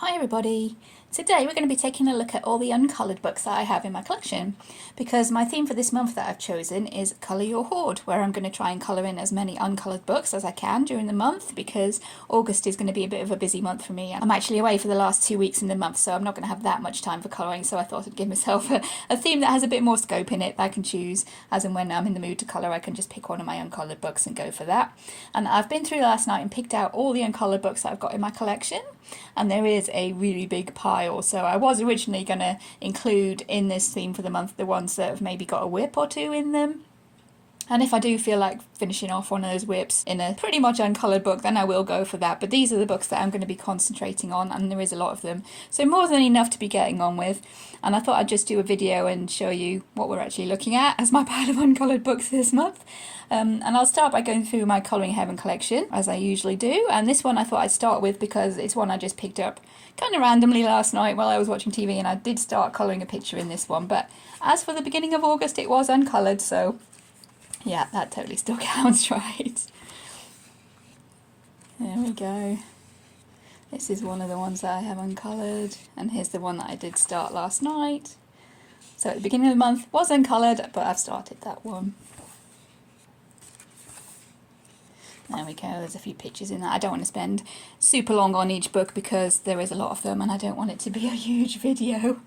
Hi everybody! Today we're going to be taking a look at all the uncoloured books that I have in my collection, because my theme for this month that I've chosen is Colour Your Hoard, where I'm going to try and colour in as many uncoloured books as I can during the month, because August is going to be a bit of a busy month for me. I'm actually away for the last 2 weeks in the month, so I'm not going to have that much time for colouring, so I thought I'd give myself a theme that has a bit more scope in it that I can choose as and when I'm in the mood to colour. I can just pick one of my uncoloured books and go for that. And I've been through last night and picked out all the uncoloured books that I've got in my collection, and there is a really big pile. So I was originally going to include in this theme for the month the ones that have maybe got a whip or two in them. And if I do feel like finishing off one of those whips in a pretty much uncoloured book, then I will go for that. But these are the books that I'm going to be concentrating on, and there is a lot of them. So more than enough to be getting on with. And I thought I'd just do a video and show you what we're actually looking at as my pile of uncoloured books this month. And I'll start by going through my Colouring Heaven collection, as I usually do. And this one I thought I'd start with because it's one I just picked up kind of randomly last night while I was watching TV, and I did start colouring a picture in this one. But as for the beginning of August, it was uncoloured, so yeah, that totally still counts, right? There we go. This is one of the ones that I have uncoloured, and here's the one that I did start last night. So at the beginning of the month was uncoloured, but I've started that one. There we go, there's a few pictures in that. I don't want to spend super long on each book because there is a lot of them and I don't want it to be a huge video.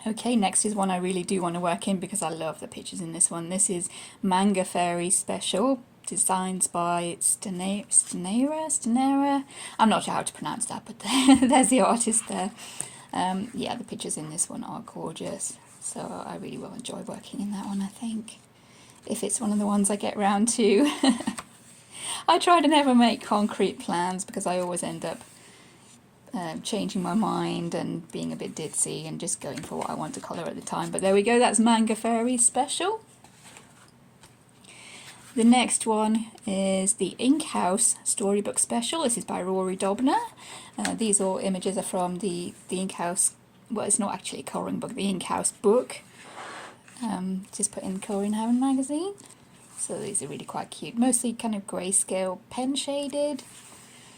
Okay, next is one I really do want to work in because I love the pictures in this one. This is Manga Fairy Special, designed by Stenera. I'm not sure how to pronounce that, but there's the artist there. Yeah, the pictures in this one are gorgeous, so I really will enjoy working in that one, I think, if it's one of the ones I get round to. I try to never make concrete plans because I always end up changing my mind and being a bit ditzy and just going for what I want to colour at the time. But there we go, that's Manga Fairy Special. The next one is the Ink House Storybook Special. This is by Rory Dobner. These all images are from the Ink House, well, it's not actually a colouring book, the Ink House book. Just put in Colouring Heaven magazine. So these are really quite cute, mostly kind of grayscale pen shaded.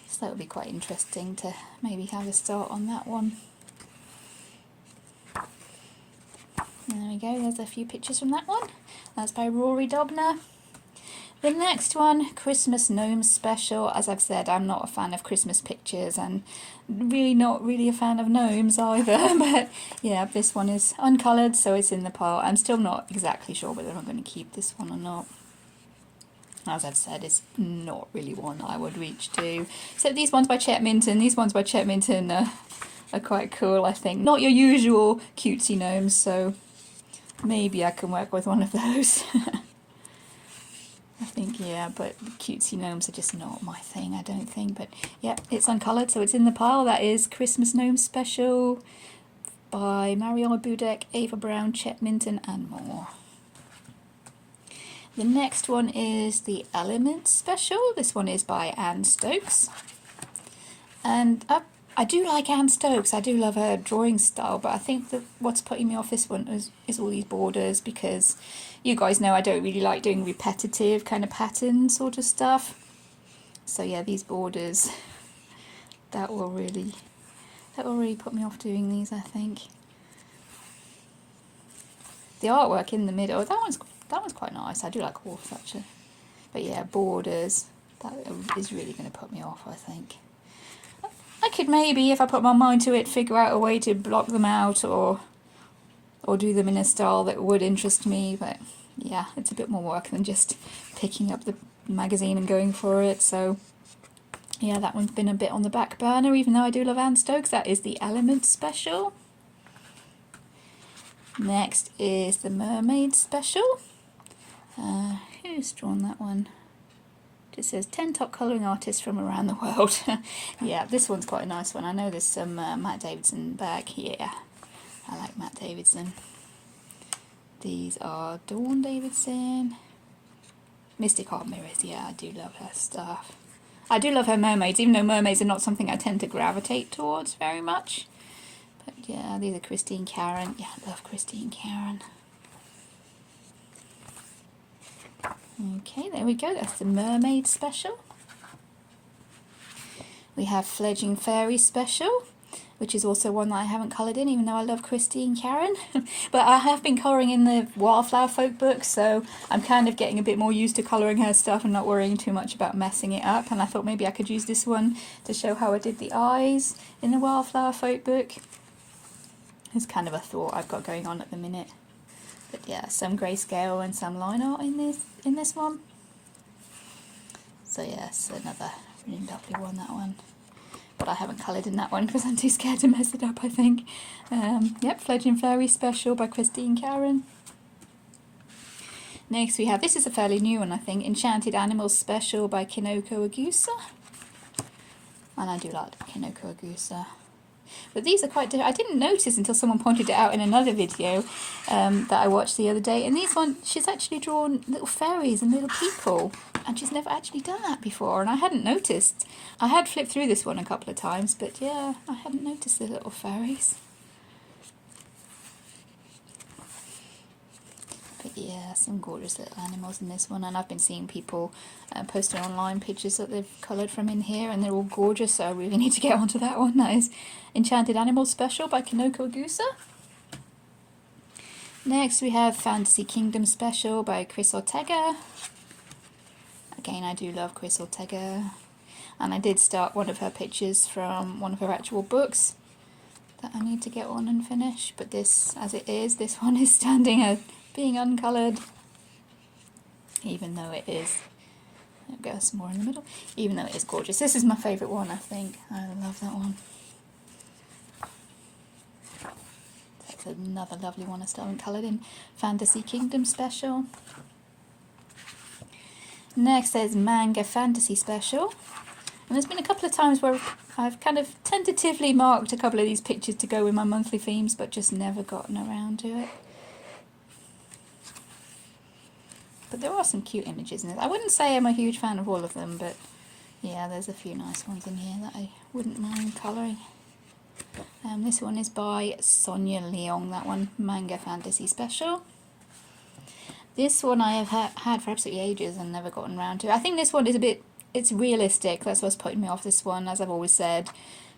So that would be quite interesting to maybe have a start on that one. There we go, there's a few pictures from that one. That's by Rory Dobner. The next one, Christmas Gnomes Special. As I've said, I'm not a fan of Christmas pictures and really not really a fan of gnomes either. But yeah, this one is uncoloured, so it's in the pile. I'm still not exactly sure whether I'm going to keep this one or not. As I've said, it's not really one I would reach to. So these ones by Chet Minton, are quite cool, I think. Not your usual cutesy gnomes, so maybe I can work with one of those. I think, yeah, but the cutesy gnomes are just not my thing, I don't think. But yeah, it's uncoloured, so it's in the pile. That is Christmas Gnomes Special by Mariella Budek, Ava Brown, Chet Minton, and more. The next one is the Elements Special. This one is by Anne Stokes. And I do like Anne Stokes. I do love her drawing style, but I think that what's putting me off this one is all these borders, because you guys know I don't really like doing repetitive kind of pattern sort of stuff. So yeah, these borders, that will really put me off doing these, I think. The artwork in the middle, that one's quite nice. I do like Horsethatcher. But yeah, borders, that is really going to put me off, I think. I could maybe, if I put my mind to it, figure out a way to block them out or do them in a style that would interest me, but yeah, it's a bit more work than just picking up the magazine and going for it. So yeah, that one's been a bit on the back burner, even though I do love Anne Stokes. That is the Elements Special. Next is the Mermaid Special. Who's drawn that one? It says 10 top colouring artists from around the world. Yeah, this one's quite a nice one. I know there's some Matt Davidson back. Yeah, I like Matt Davidson. These are Dawn Davidson. Mystic Art Mirrors, yeah, I do love her stuff. I do love her mermaids, even though mermaids are not something I tend to gravitate towards very much. But yeah, these are Christine Karen. Yeah, I love Christine Karen. Okay, there we go, that's the Mermaid Special. We have Fledgling Fairy Special, which is also one that I haven't coloured in, even though I love Christine Karen. But I have been colouring in the Wildflower folk book, so I'm kind of getting a bit more used to colouring her stuff and not worrying too much about messing it up. And I thought maybe I could use this one to show how I did the eyes in the Wildflower folk book. It's kind of a thought I've got going on at the minute. But yeah, some grayscale and some line art in this one. So yes, another really lovely one, that one. But I haven't coloured in that one because I'm too scared to mess it up, I think. Yep, Fledgling Fairy Special by Christine Karen. Next we have, this is a fairly new one I think, Enchanted Animals Special by Neko Girls. And I do like Neko Girls. But these are quite different. I didn't notice until someone pointed it out in another video that I watched the other day. And these one, she's actually drawn little fairies and little people. And she's never actually done that before. And I hadn't noticed. I had flipped through this one a couple of times. But yeah, I hadn't noticed the little fairies. But yeah, some gorgeous little animals in this one. And I've been seeing people posting online pictures that they've coloured from in here. And they're all gorgeous. So I really need to get onto that one. That is Enchanted Animals Special by Neko Girls. Next we have Fantasy Kingdom Special by Chris Ortega. Again, I do love Chris Ortega. And I did start one of her pictures from one of her actual books that I need to get on and finish. But this, as it is, this one is standing as being uncoloured. Even though it is, I'll go some more in the middle. Even though it is gorgeous. This is my favourite one, I think. I love that one. That's another lovely one I still haven't coloured in. Fantasy Kingdom Special. Next there's Manga Fantasy Special. And there's been a couple of times where I've kind of tentatively marked a couple of these pictures to go with my monthly themes, but just never gotten around to it. But there are some cute images in it. I wouldn't say I'm a huge fan of all of them, but yeah, there's a few nice ones in here that I wouldn't mind colouring. This one is by Sonia Leong, that one, Manga Fantasy Special. This one I have had for absolutely ages and never gotten around to. I think this one is a bit, it's realistic, that's what's putting me off this one, as I've always said.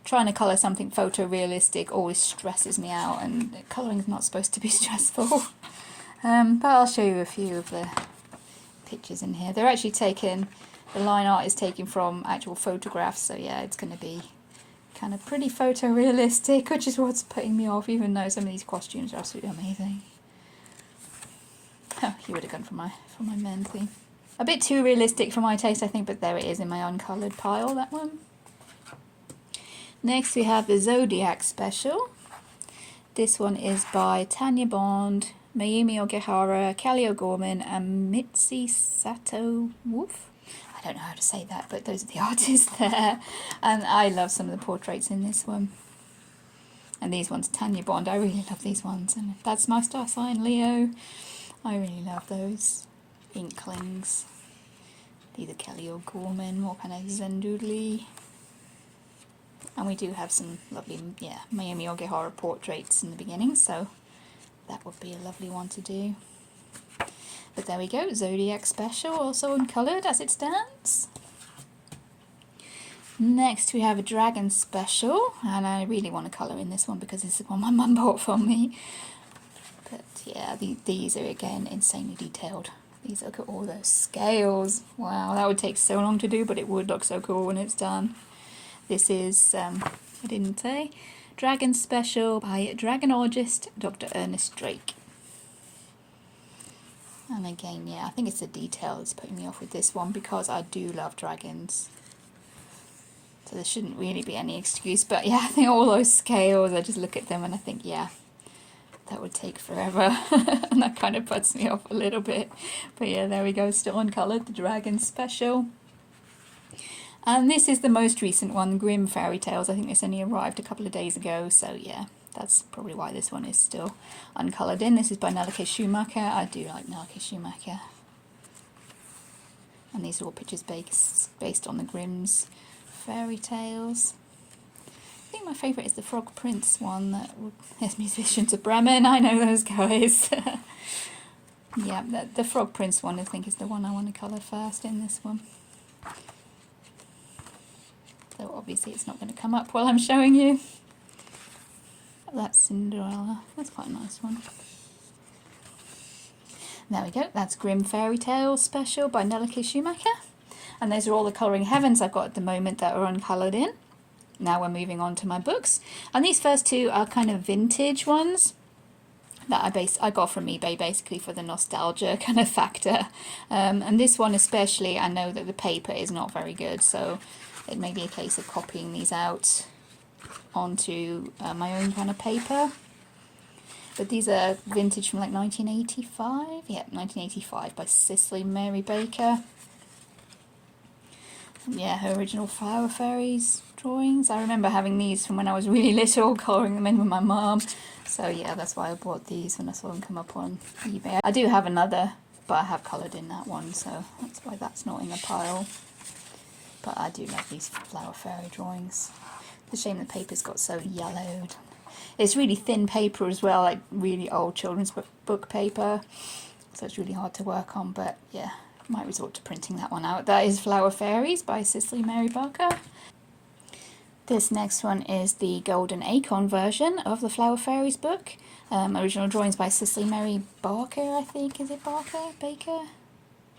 Trying to colour something photorealistic always stresses me out, and colouring is not supposed to be stressful. But I'll show you a few of the pictures in here. They're actually taken, the line art is taken from actual photographs, so yeah, it's going to be kind of pretty photorealistic, which is what's putting me off, even though some of these costumes are absolutely amazing. Oh, you would have gone for my men theme. A bit too realistic for my taste, I think, but there it is in my uncoloured pile, that one. Next we have the Zodiac Special. This one is by Tanya Bond, Mayumi Ogihara, Kelly O'Gorman and Mitzi Sato Wolf. I don't know how to say that, but those are the artists there. And I love some of the portraits in this one. And these ones, Tanya Bond, I really love these ones. And that's my star sign, Leo. I really love those inklings. These are Kelly O'Gorman, more kind of zen doodly. And we do have some lovely, yeah, Mayumi Ogihara portraits in the beginning, so that would be a lovely one to do. But there we go, Zodiac Special, also uncoloured as it stands. Next we have a Dragon Special, and I really want to colour in this one because this is one my mum bought for me. But yeah, these are again insanely detailed. These, look at all those scales. Wow, that would take so long to do, but it would look so cool when it's done. This is, I didn't say, Dragon Special by Dragonologist Dr. Ernest Drake. And again, yeah, I think it's the detail that's putting me off with this one because I do love dragons. So there shouldn't really be any excuse, but yeah, I think all those scales, I just look at them and I think, yeah, that would take forever. And that kind of puts me off a little bit. But yeah, there we go, still uncoloured, the Dragon Special. And this is the most recent one, Grimm Fairy Tales. I think this only arrived a couple of days ago, so yeah, that's probably why this one is still uncoloured in. This is by Nelke Schumacher. I do like Nelke Schumacher. And these are all pictures based on the Grimm's Fairy Tales. I think my favourite is the Frog Prince one, that is Musicians of Bremen. I know those guys. Yeah, the Frog Prince one I think is the one I want to colour first in this one. So obviously it's not going to come up while I'm showing you. That's Cinderella. That's quite a nice one. There we go. That's Grimm Fairy Tales Special by Neko Schumacher. And those are all the Colouring Heavens I've got at the moment that are uncoloured in. Now we're moving on to my books. And these first two are kind of vintage ones that I got from eBay basically for the nostalgia kind of factor. And this one especially, I know that the paper is not very good, so it may be a case of copying these out onto my own kind of paper. But these are vintage from like 1985. Yeah, 1985 by Cicely Mary Baker. Yeah, her original Flower Fairies drawings. I remember having these from when I was really little, colouring them in with my mum. So yeah, that's why I bought these when I saw them come up on eBay. I do have another, but I have coloured in that one, so that's why that's not in a pile. But I do love these Flower Fairy drawings. It's a shame the paper's got so yellowed. It's really thin paper as well, like really old children's book paper. So it's really hard to work on, but yeah, might resort to printing that one out. That is Flower Fairies by Cicely Mary Baker. This next one is the Golden Acorn version of the Flower Fairies book. Original drawings by Cicely Mary Barker, I think. Is it Barker? Baker?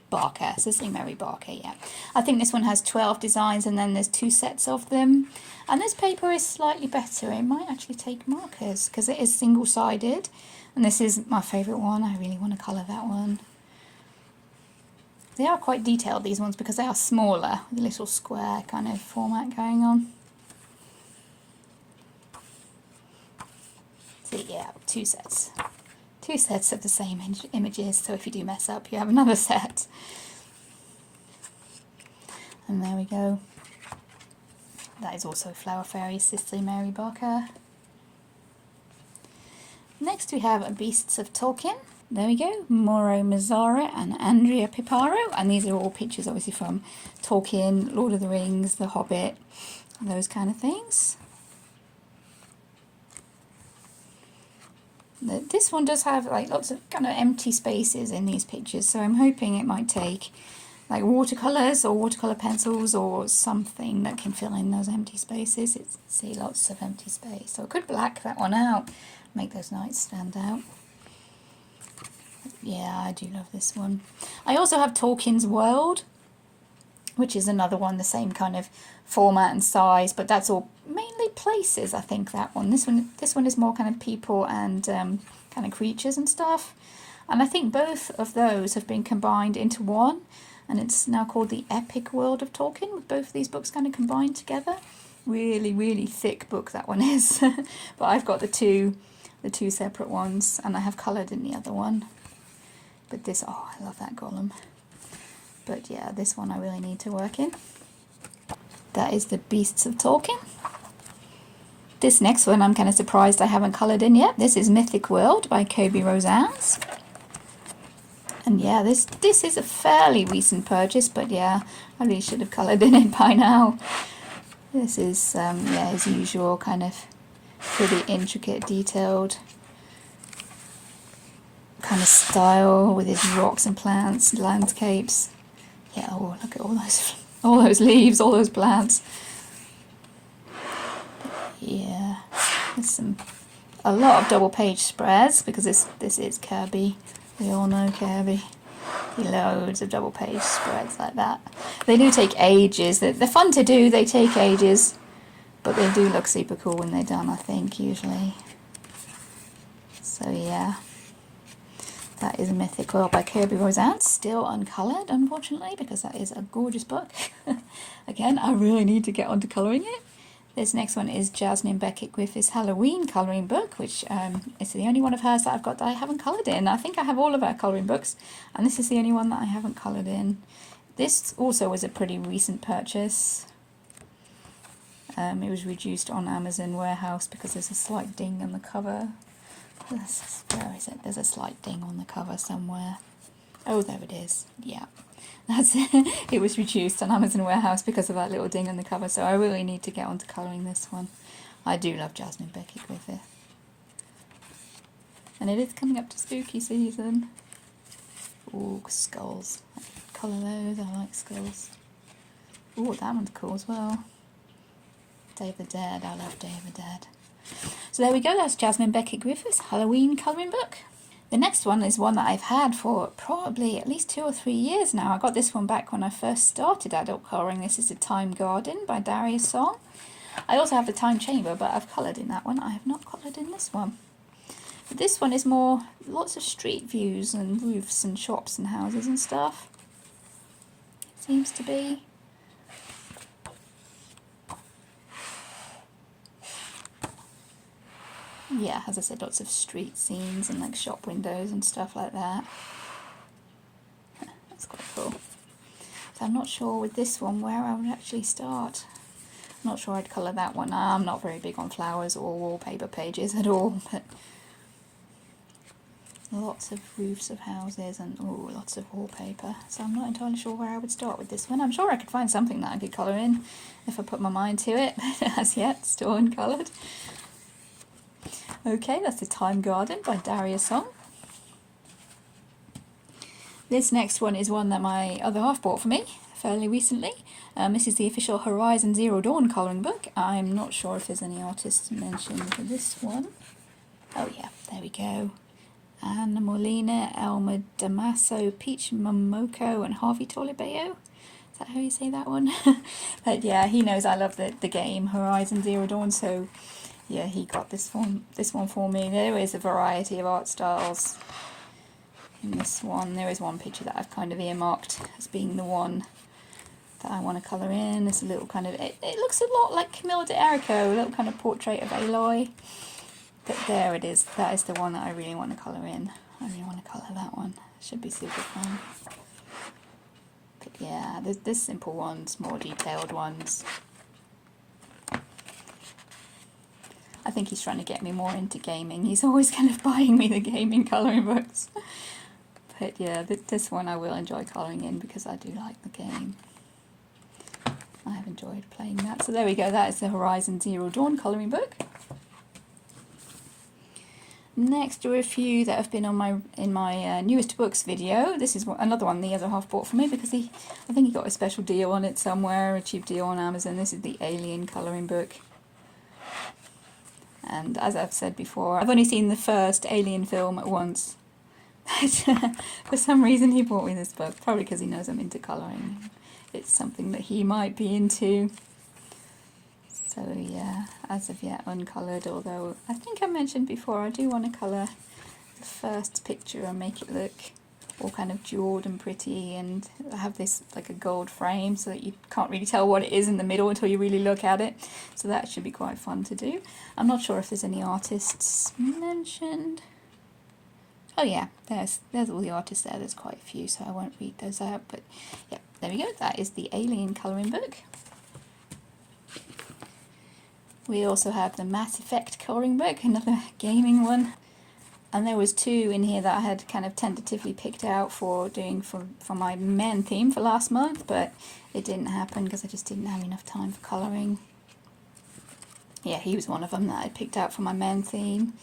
Barker. Cicely Mary Barker, yeah. I think this one has 12 designs and then there's 2 sets of them. And this paper is slightly better. It might actually take markers because it is single-sided. And this is my favourite one. I really want to colour that one. They are quite detailed, these ones, because they are smaller, with a little square kind of format going on. So yeah, 2 sets. 2 sets of the same images, so if you do mess up, you have another set. And there we go. That is also Flower Fairies, Cicely Mary Barker. Next we have Beasts of Tolkien. There we go, Mauro Mazzara and Andrea Piparo, and these are all pictures obviously from Tolkien, Lord of the Rings, The Hobbit, those kind of things. This one does have like lots of kind of empty spaces in these pictures, so I'm hoping it might take like watercolours or watercolour pencils or something that can fill in those empty spaces. See, lots of empty space. So I could black that one out, make those knights stand out. Yeah, I do love this one. I also have Tolkien's World, which is another one, the same kind of format and size, but that's all mainly places, I think, that one. This one is more kind of people and kind of creatures and stuff. And I think both of those have been combined into one, and it's now called the Epic World of Tolkien, with both of these books kind of combined together. Really, really thick book that one is. But I've got the two separate ones, and I have coloured in the other one. But this, oh, I love that Gollum. But yeah, this one I really need to work in. That is the Beasts of Tolkien. This next one I'm kind of surprised I haven't coloured in yet. This is Mythic World by Kobe Rosans. And yeah, this is a fairly recent purchase, but yeah, I really should have coloured in it by now. This is, yeah, his usual kind of pretty intricate, detailed kind of style with his rocks and plants, landscapes. Yeah, oh, look at all those leaves, all those plants. Yeah, there's a lot of double page spreads because this is Kirby. We all know Kirby. Loads of double page spreads like that. They do take ages. They're fun to do. They take ages, but they do look super cool when they're done, I think, usually. So yeah. That is Mythic World by Kobe Rosans, still uncoloured, unfortunately, because that is a gorgeous book. Again, I really need to get onto colouring it. This next one is Jasmine Beckett Griffith's Halloween colouring book, which is the only one of hers that I've got that I haven't coloured in. I think I have all of her colouring books, and this is the only one that I haven't coloured in. This also was a pretty recent purchase. It was reduced on Amazon Warehouse because there's a slight ding on the cover. Where is it? There's a slight ding on the cover somewhere. Oh, there it is. Yeah, that's it. It was reduced on Amazon Warehouse because of that little ding on the cover, so I really need to get on to colouring this one. I do love Jasmine Beckett Griffith. And it is coming up to spooky season. Ooh, skulls. I colour those, I like skulls. Ooh, that one's cool as well. Day of the Dead. I love Day of the Dead. So there we go, that's Jasmine Beckett Griffiths Halloween colouring book. The next one is one that I've had for probably at least 2 or 3 years now. I got this one back when I first started adult colouring. This is The Time Garden by DadaChao. I also have The Time Chamber, but I've coloured in that one. I have not coloured in this one. But this one is more lots of street views and roofs and shops and houses and stuff. It seems to be. Yeah, as I said, lots of street scenes and like shop windows and stuff like that. That's quite cool. So I'm not sure with this one where I would actually start. I'm not sure I'd colour that one. I'm not very big on flowers or wallpaper pages at all, but lots of roofs of houses and lots of wallpaper. So I'm not entirely sure where I would start with this one. I'm sure I could find something that I could colour in if I put my mind to it, but as yet, still uncoloured. Okay, that's The Time Garden by DadaChao. This next one is one that my other half bought for me fairly recently. This is the official Horizon Zero Dawn colouring book. I'm not sure if there's any artists mentioned for this one. Oh yeah, there we go. Anna Molina, Elma Damaso, Peach Momoko and Harvey Tolibeo. Is that how you say that one? But yeah, he knows I love the game Horizon Zero Dawn, so yeah, he got this one for me. There is a variety of art styles in this one. There is one picture that I've kind of earmarked as being the one that I want to colour in. It's a little kind of, it looks a lot like Camilla de Erico, a little kind of portrait of Aloy. But there it is. That is the one that I really want to colour in. I really want to colour that one. It should be super fun. But yeah, there's simple ones, more detailed ones. I think he's trying to get me more into gaming. He's always kind of buying me the gaming colouring books. But yeah, this one I will enjoy colouring in because I do like the game. I have enjoyed playing that. So there we go, that is the Horizon Zero Dawn colouring book. Next are a few that have been on in my newest books video. This is another one the other half bought for me because I think he got a special deal on it somewhere, a cheap deal on Amazon. This is the Alien colouring book. And as I've said before, I've only seen the first Alien film once. For some reason he bought me this book, probably because he knows I'm into colouring. It's something that he might be into. So yeah, as of yet uncoloured, although I think I mentioned before I do want to colour the first picture and make it look all kind of jewelled and pretty, and have this like a gold frame so that you can't really tell what it is in the middle until you really look at it. So that should be quite fun to do. I'm not sure if there's any artists mentioned. Oh yeah, there's all the artists there. There's quite a few, so I won't read those out. But yeah, there we go. That is the Alien colouring book. We also have the Mass Effect colouring book, another gaming one. And there was 2 in here that I had kind of tentatively picked out for doing for my men theme for last month, but it didn't happen because I just didn't have enough time for colouring. Yeah, he was one of them that I picked out for my men theme.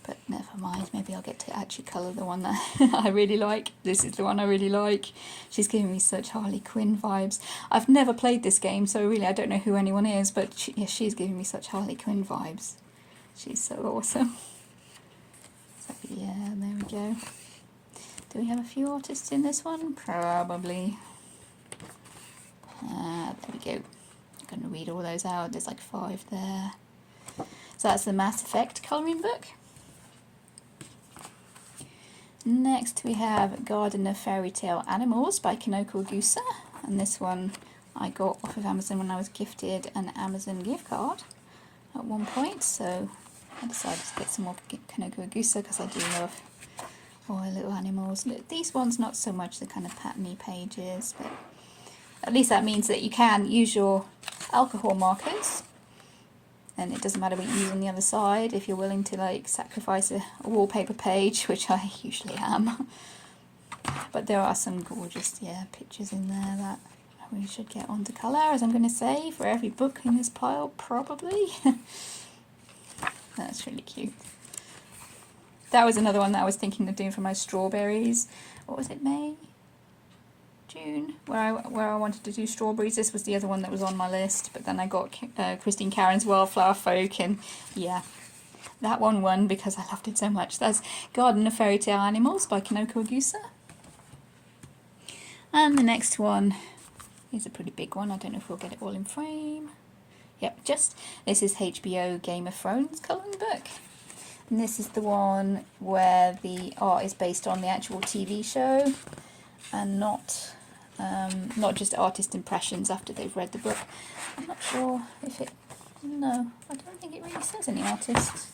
But never mind, maybe I'll get to actually colour the one that I really like. This is the one I really like. She's giving me such Harley Quinn vibes. I've never played this game, so really I don't know who anyone is, but she's giving me such Harley Quinn vibes. She's so awesome. So yeah, there we go. Do we have a few artists in this one? Probably. There we go. I'm going to read all those out. There's like 5 there. So that's the Mass Effect colouring book. Next we have Garden of Fairy Tale Animals by Neko Girls, and this one I got off of Amazon when I was gifted an Amazon gift card at one point, so I decided to get some more Neko Girls because I do love all the little animals. These ones not so much the kind of patterny pages, but at least that means that you can use your alcohol markers, and it doesn't matter what you use on the other side if you're willing to like sacrifice a wallpaper page, which I usually am. But there are some gorgeous pictures in there that we should get onto colour, as I'm going to say, for every book in this pile, probably. That's really cute. That was another one that I was thinking of doing for my strawberries. What was it, May? June, where I wanted to do strawberries. This was the other one that was on my list, but then I got Christine Karen's Wildflower Folk, and yeah, that one won because I loved it so much. That's Garden of Fairy Tale Animals by Neko Girls. And the next one is a pretty big one. I don't know if we'll get it all in frame. Yep, this is HBO Game of Thrones colouring book. And this is the one where the art is based on the actual TV show and not just artist impressions after they've read the book. I'm not sure if it... No, I don't think it really says any artist.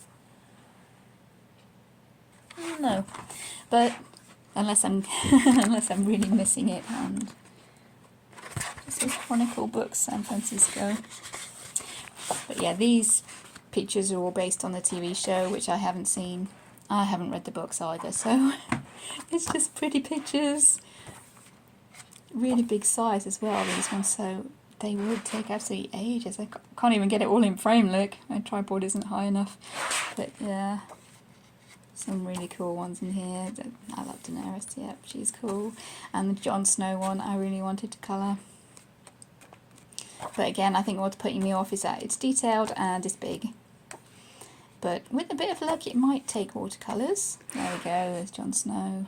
No, but unless I'm unless I'm really missing it. And this is Chronicle Books, San Francisco. But yeah, these pictures are all based on the TV show, which I haven't seen. I haven't read the books either, so it's just pretty pictures. Really big size as well, these ones, so they would take absolutely ages. I can't even get it all in frame, look. My tripod isn't high enough. But yeah, some really cool ones in here. I love Daenerys, yep, she's cool. And the Jon Snow one I really wanted to colour. But again, I think what's putting me off is that it's detailed and it's big. But with a bit of luck, it might take watercolours. There we go, there's Jon Snow.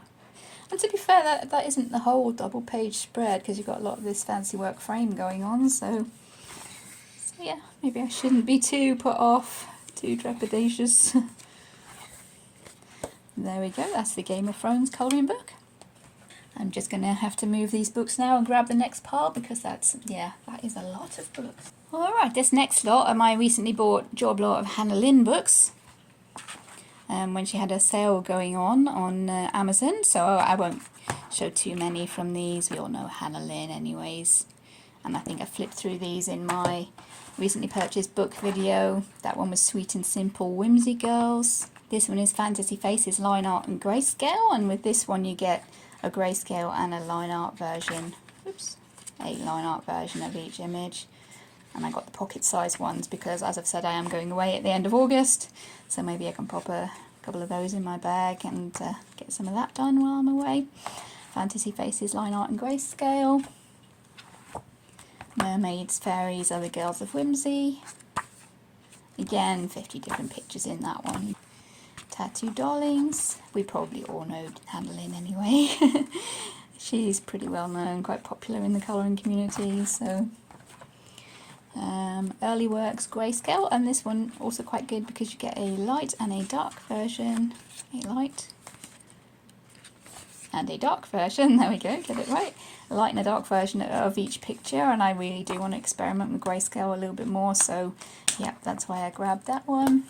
And to be fair, that isn't the whole double page spread, because you've got a lot of this fancy work frame going on. So yeah, maybe I shouldn't be too put off, too trepidatious. There we go, that's the Game of Thrones colouring book. I'm just going to have to move these books now and grab the next pile, because that is a lot of books. Alright, this next lot are my recently bought job lot of Hannah Lynn books. When she had a sale going on Amazon, so I won't show too many from these. We all know Hannah Lynn anyways. And I think I flipped through these in my recently purchased book video. That one was Sweet and Simple Whimsy Girls. This one is Fantasy Faces line art and grayscale, and with this one you get a grayscale and a line art version. Oops, a line art version of each image. And I got the pocket size ones because, as I've said, I am going away at the end of August, so maybe I can pop a couple of those in my bag and get some of that done while I'm away. Fantasy Faces line art and grayscale. Mermaids, Fairies, Other Girls of Whimsy. Again, 50 different pictures in that one. Tattoo Darlings. We probably all know Hannah Lynn anyway. She's pretty well known, quite popular in the colouring community. So Early Works grayscale, and this one also quite good because you get a light and a dark version. A light and a dark version, there we go, get it right. A light and a dark version of each picture, and I really do want to experiment with grayscale a little bit more, so yeah, that's why I grabbed that one.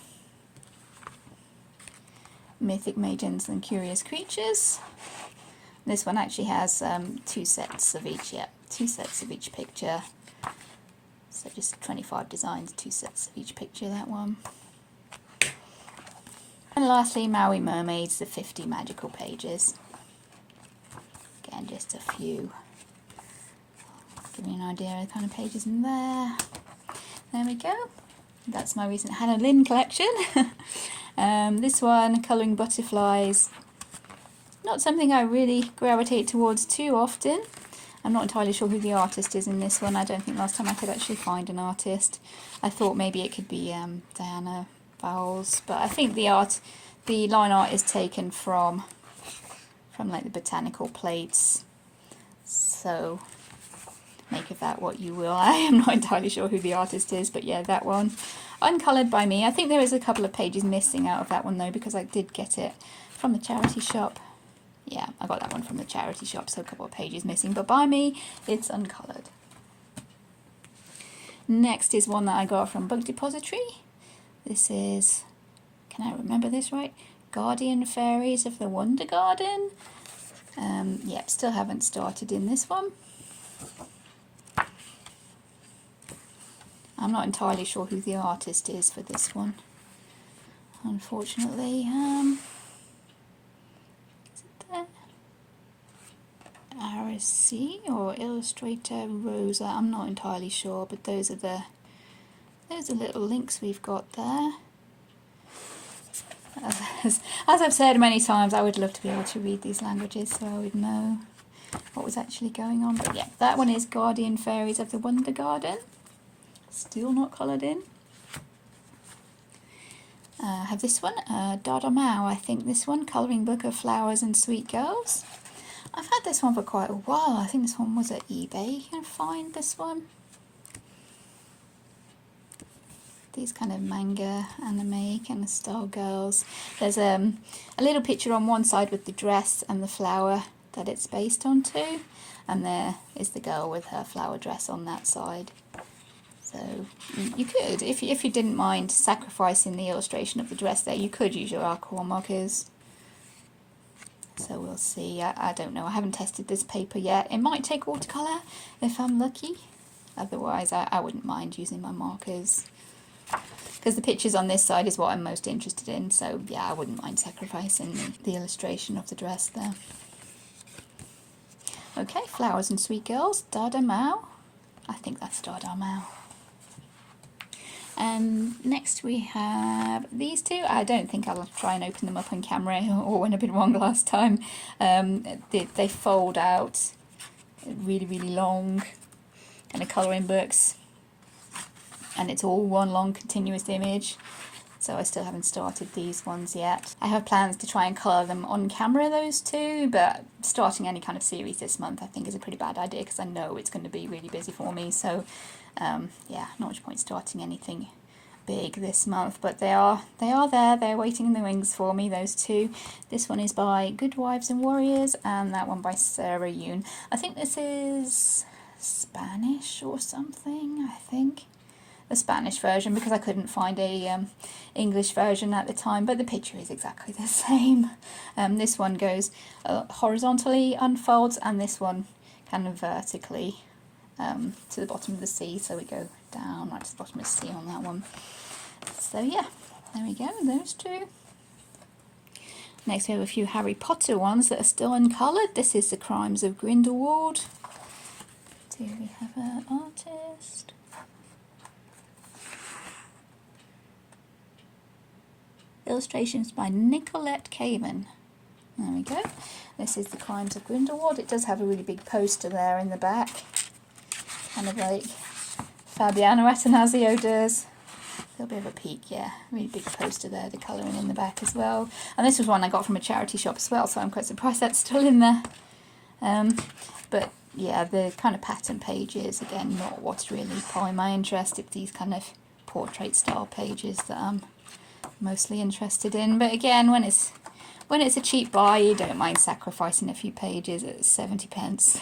Mythic Maidens and Curious Creatures. This one actually has two sets of each picture. So just 25 designs, 2 sets of each picture, that one. And lastly, Maui Mermaids, the 50 magical pages. Again, just a few. Give you an idea of the kind of pages in there. There we go. That's my recent Hannah Lynn collection. This one, Colouring Butterflies. Not something I really gravitate towards too often. I'm not entirely sure who the artist is in this one. I don't think last time I could actually find an artist. I thought maybe it could be Diana Vowles, but I think the line art is taken from like the botanical plates. So make of that what you will. I am not entirely sure who the artist is, but yeah, that one. Uncoloured by me. I think there is a couple of pages missing out of that one though, because I did get it from the charity shop. Yeah, I got that one from the charity shop, so a couple of pages missing, but by me, it's uncoloured. Next is one that I got from Book Depository. This is, can I remember this right? Guardian Fairies of the Wonder Garden. Yep, still haven't started in this one. I'm not entirely sure who the artist is for this one, unfortunately. RSC or Illustrator Rosa, I'm not entirely sure, but those are little links we've got there. As I've said many times, I would love to be able to read these languages so I would know. what was actually going on. But yeah, that one is Guardian Fairies of the Wonder Garden. Still not coloured in. I have this one, DadaChao, I think this one, Colouring Book of Flowers and Sweet Girls. I've had this one for quite a while. I think this one was at eBay. You can find this one. These kind of manga, anime kind of style girls. There's a little picture on one side with the dress and the flower that it's based on too. And there is the girl with her flower dress on that side. So you could, if you didn't mind sacrificing the illustration of the dress there, you could use your alcohol markers. So we'll see. I don't know. I haven't tested this paper yet. It might take watercolour if I'm lucky. Otherwise, I wouldn't mind using my markers. Because the pictures on this side is what I'm most interested in. So yeah, I wouldn't mind sacrificing the illustration of the dress there. Okay, Flowers and Sweet Girls, DadaChao. I think that's DadaChao. And next we have these two. I don't think I'll try and open them up on camera or went a bit wrong last time. They fold out really, really long kind of colouring books. And it's all one long continuous image. So I still haven't started these ones yet. I have plans to try and colour them on camera, those two, but starting any kind of series this month I think is a pretty bad idea because I know it's going to be really busy for me. So yeah, not much point starting anything big this month, but they are there, they're waiting in the wings for me, those two. This one is by Good Wives and Warriors, and that one by Sarah Yoon. I think this is Spanish or something, I think. The Spanish version, because I couldn't find a English version at the time, but the picture is exactly the same. This one goes horizontally, unfolds, and this one kind of vertically to the bottom of the sea, so we go down right to the bottom of the sea on that one. So yeah, there we go, those two. Next we have a few Harry Potter ones that are still uncoloured. This is The Crimes of Grindelwald. Do we have an artist? Illustrations by Nicolette Caven. There we go. This is The Crimes of Grindelwald. It does have a really big poster there in the back. Kind of like Fabiano Attanasio does. A little bit of a peek, yeah. Really big poster there, the colouring in the back as well. And this was one I got from a charity shop as well, so I'm quite surprised that's still in there. But yeah, the kind of pattern pages, again, not what's really pulling my interest. It's these kind of portrait style pages that I'm mostly interested in. But again, when it's a cheap buy, you don't mind sacrificing a few pages at 70 pence.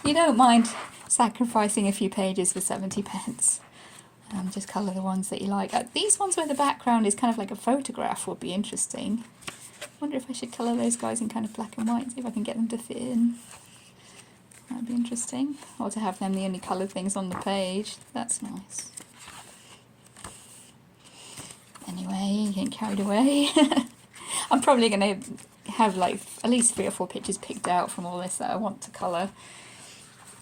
You don't mind sacrificing a few pages for 70 pence. Just colour the ones that you like. These ones where the background is kind of like a photograph would be interesting. I wonder if I should colour those guys in kind of black and white, see if I can get them to fit in. That'd be interesting. Or to have them the only coloured things on the page. That's nice. Anyway, getting carried away. I'm probably going to have like at least 3 or 4 pictures picked out from all this that I want to colour.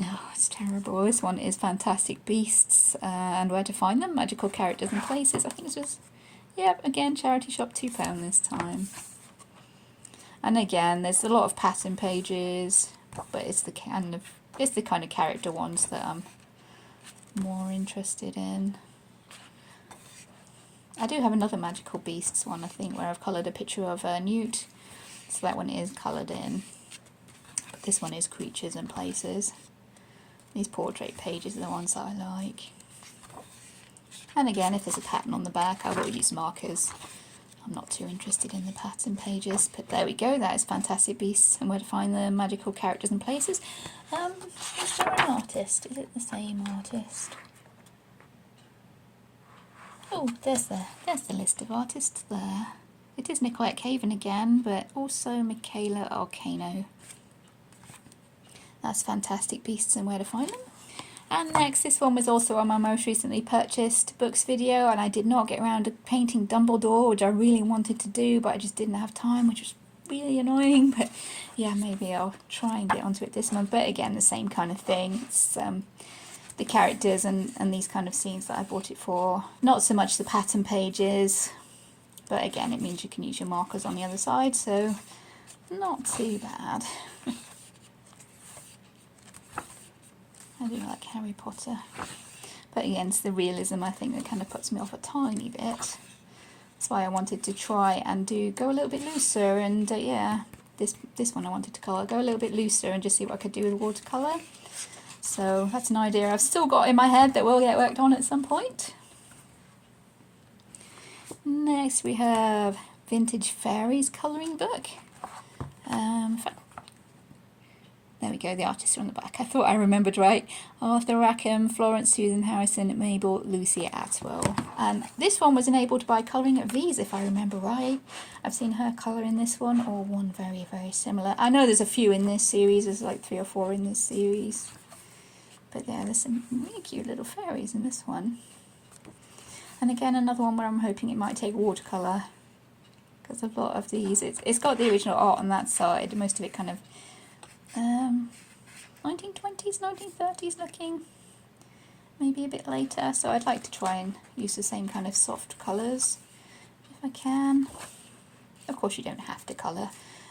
Oh, it's terrible. This one is Fantastic Beasts and Where to Find Them, Magical Characters and Places. I think it's just, yep, again, charity shop, £2 this time. And again, there's a lot of pattern pages, but it's the kind of character ones that I'm more interested in. I do have another Magical Beasts one, I think, where I've coloured a picture of Newt. So that one is coloured in. But this one is Creatures and Places. These portrait pages are the ones that I like. And again, if there's a pattern on the back, I will use markers. I'm not too interested in the pattern pages. But there we go, that is Fantastic Beasts and Where to Find the Magical Characters and Places. Is there an artist? Is it the same artist? Oh, there's the list of artists there. It is Nicolette Caven again, but also Michaela Arcano. That's Fantastic Beasts and Where to Find Them. And next, this one was also on my most recently purchased books video, and I did not get around to painting Dumbledore, which I really wanted to do, but I just didn't have time, which was really annoying. But yeah, maybe I'll try and get onto it this month. But again, the same kind of thing. It's the characters and these kind of scenes that I bought it for. Not so much the pattern pages, but again, it means you can use your markers on the other side, so not too bad. I do like Harry Potter. But again, it's the realism I think that kind of puts me off a tiny bit. That's why I wanted to try and go a little bit looser, and yeah, this one I wanted to colour, go a little bit looser and just see what I could do with watercolour. So that's an idea I've still got in my head that will get worked on at some point. Next we have Vintage Fairies colouring book. There we go, the artists are on the back. I thought I remembered right. Arthur Rackham, Florence Susan Harrison, Mabel Lucy Atwell. And this one was enabled by Colouring at V's, if I remember right. I've seen her colour in this one, or one very, very similar. I know there's a few in this series, there's like 3 or 4 in this series. But yeah, there's some really cute little fairies in this one. And again, another one where I'm hoping it might take watercolour. Because a lot of these, it's got the original art on that side, most of it kind of 1920s, 1930s looking, maybe a bit later, so I'd like to try and use the same kind of soft colours if I can. Of course you don't have to colour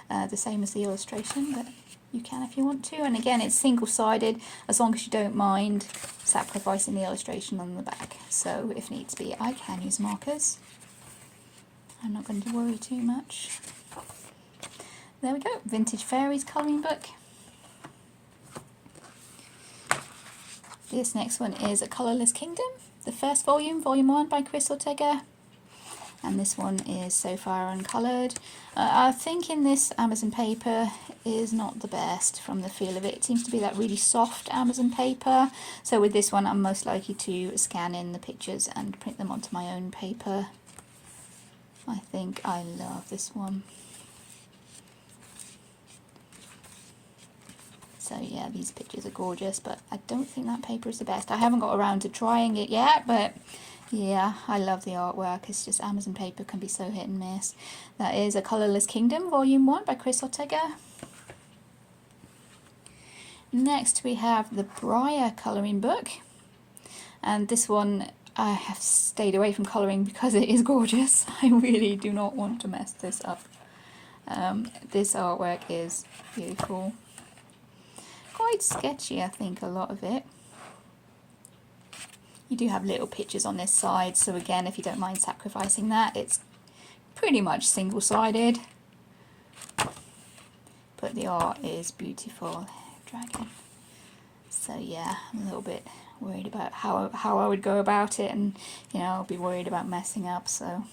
the same as the illustration, but you can if you want to, and again it's single-sided as long as you don't mind sacrificing the illustration on the back, so if needs be I can use markers. I'm not going to worry too much. There we go, Vintage Fairies colouring book. This next one is A Colourless Kingdom, the first volume, volume 1 by Chris Ortega. And this one is so far uncoloured. I think in this Amazon paper is not the best from the feel of it. It seems to be that really soft Amazon paper. So with this one I'm most likely to scan in the pictures and print them onto my own paper. I think I love this one. So yeah, these pictures are gorgeous, but I don't think that paper is the best. I haven't got around to trying it yet, but yeah, I love the artwork. It's just Amazon paper can be so hit and miss. That is A Colourless Kingdom, Volume 1 by Chris Ortega. Next we have the Briar colouring book. And this one I have stayed away from colouring because it is gorgeous. I really do not want to mess this up. This artwork is beautiful. Quite sketchy, I think, a lot of it. You do have little pictures on this side, so again, if you don't mind sacrificing that, it's pretty much single-sided. But the art is beautiful. Dragon. So yeah, I'm a little bit worried about how I would go about it, and you know, I'll be worried about messing up, so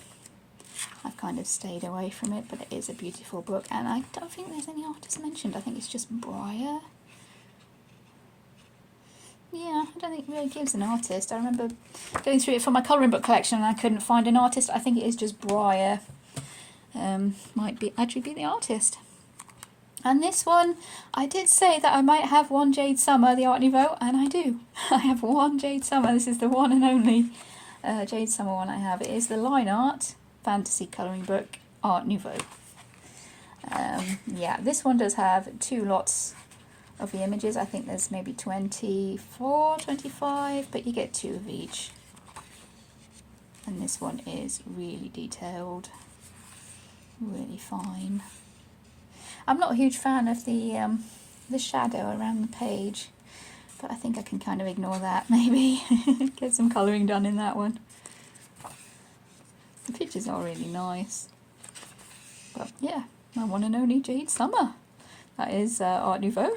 I've kind of stayed away from it, but it is a beautiful book, and I don't think there's any artist mentioned. I think it's just Briar. Yeah, I don't think it really gives an artist. I remember going through it for my colouring book collection and I couldn't find an artist. I think it is just Briar. Might actually be the artist. And this one, I did say that I might have one Jade Summer, the Art Nouveau, and I do. I have one Jade Summer. This is the one and only Jade Summer one I have. It is the Line Art Fantasy Colouring Book Art Nouveau. Yeah, this one does have 2 lots of the images. I think there's maybe 24, 25, but you get 2 of each. And this one is really detailed, really fine. I'm not a huge fan of the shadow around the page, but I think I can kind of ignore that maybe. Get some colouring done in that one. The pictures are really nice. But yeah, my one and only Jade Summer. That is Art Nouveau.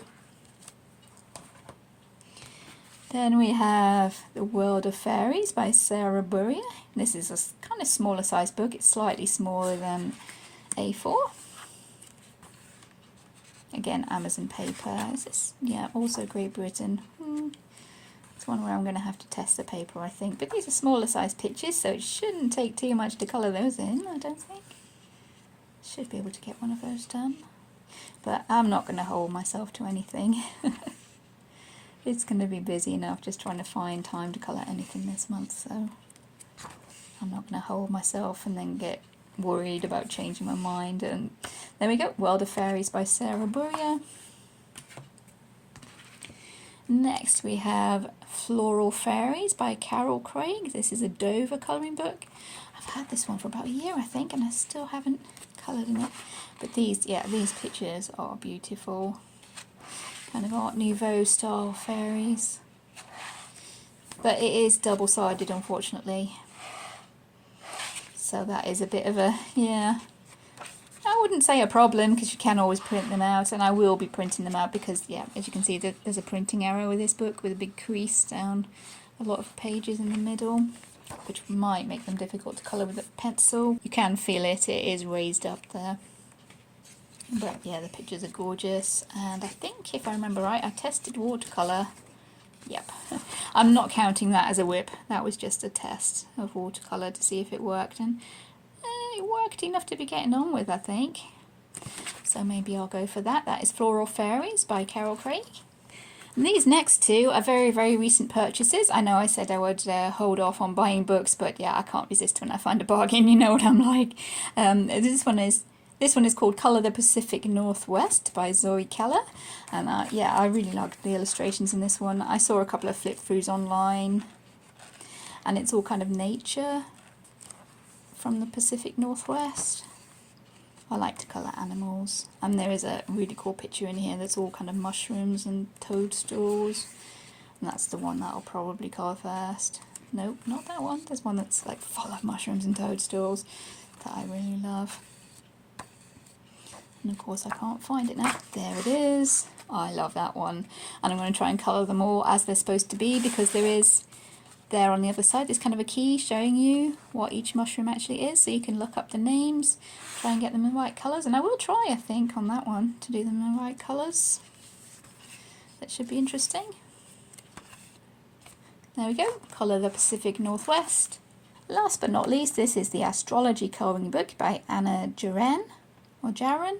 Then we have The World of Fairies by Sarah Burrier. This is a kind of smaller size book. It's slightly smaller than A4. Again, Amazon paper. Is this? Yeah, also Great Britain. It's one where I'm going to have to test the paper, I think. But these are smaller size pictures, so it shouldn't take too much to colour those in, I don't think. Should be able to get one of those done. But I'm not going to hold myself to anything. It's going to be busy enough just trying to find time to colour anything this month, so I'm not going to hold myself and then get worried about changing my mind. And there we go, World of Fairies by Sarah Burrier. Next we have Floral Fairies by Carol Craig. This is a Dover colouring book. I've had this one for about a year, I think, and I still haven't coloured in it. But these pictures are beautiful. Kind of Art Nouveau style fairies. but it is double-sided, unfortunately. So that is a bit of a, yeah, I wouldn't say a problem, because you can always print them out, and I will be printing them out because, yeah, as you can see, there's a printing error with this book with a big crease down a lot of pages in the middle, which might make them difficult to colour with a pencil. You can feel it, it is raised up there. But yeah, the pictures are gorgeous, and I think, if I remember right, I tested watercolour. Yep, I'm not counting that as a whip, that was just a test of watercolour to see if it worked, and it worked enough to be getting on with, I think. So maybe I'll go for that. That is Floral Fairies by Carol Craig. And these next two are very, very recent purchases. I know I said I would hold off on buying books, but yeah, I can't resist when I find a bargain, you know what I'm like. This one is called Colour the Pacific Northwest by Zoe Keller. And yeah, I really liked the illustrations in this one. I saw a couple of flip-throughs online, and it's all kind of nature from the Pacific Northwest. I like to colour animals, and there is a really cool picture in here that's all kind of mushrooms and toadstools, and that's the one that I'll probably colour first. Nope, not that one. There's one that's like full of mushrooms and toadstools that I really love. And of course I can't find it now. There it is. I love that one, and I'm going to try and colour them all as they're supposed to be, because there is there on the other side there's kind of a key showing you what each mushroom actually is, so you can look up the names, try and get them in the right colours, and I will try, I think, on that one to do them in the right colours. That should be interesting. There we go, Colour the Pacific Northwest. Last but not least, this is the Astrology Colouring Book by Anna Jaren, or Jaren.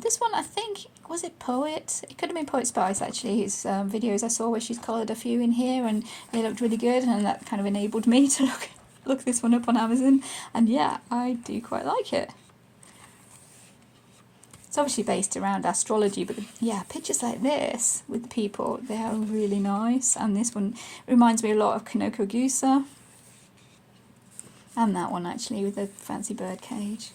This one, I think, was it Poet? It could have been Poet Spice, actually, whose videos I saw where she's coloured a few in here, and they looked really good, and that kind of enabled me to look this one up on Amazon, and yeah, I do quite like it. It's obviously based around astrology, but yeah, pictures like this with the people, they are really nice, and this one reminds me a lot of Neko Girls, and that one actually with the fancy bird cage.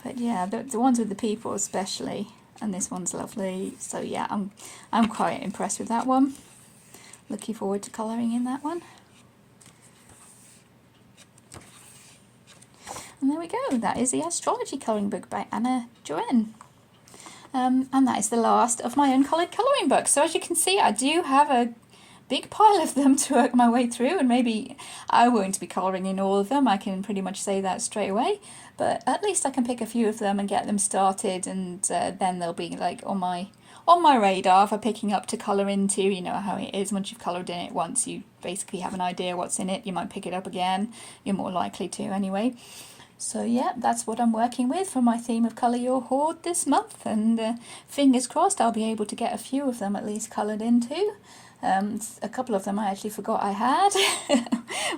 But yeah, the ones with the people especially, and this one's lovely. So yeah, I'm quite impressed with that one. Looking forward to colouring in that one. And there we go. That is the Astrology Colouring Book by Anna Jaren. And that is the last of my uncoloured colouring books. So as you can see, I do have a big pile of them to work my way through, and maybe I won't be colouring in all of them, I can pretty much say that straight away, but at least I can pick a few of them and get them started, and then they'll be like on my radar for picking up to colour into. You know how it is, once you've coloured in it once, you basically have an idea what's in it, you might pick it up again, you're more likely to anyway. So yeah, that's what I'm working with for my theme of Colour Your Hoard this month, and fingers crossed I'll be able to get a few of them at least coloured into. A couple of them I actually forgot I had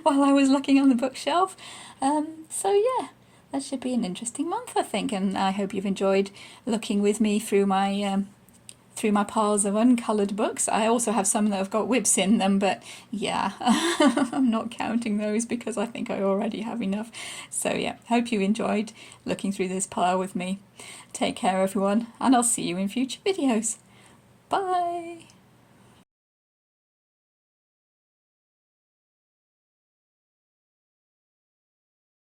while I was looking on the bookshelf. So yeah, that should be an interesting month, I think, and I hope you've enjoyed looking with me through my piles of uncoloured books. I also have some that have got whips in them, but yeah, I'm not counting those because I think I already have enough. So yeah, hope you enjoyed looking through this pile with me. Take care everyone, and I'll see you in future videos. Bye!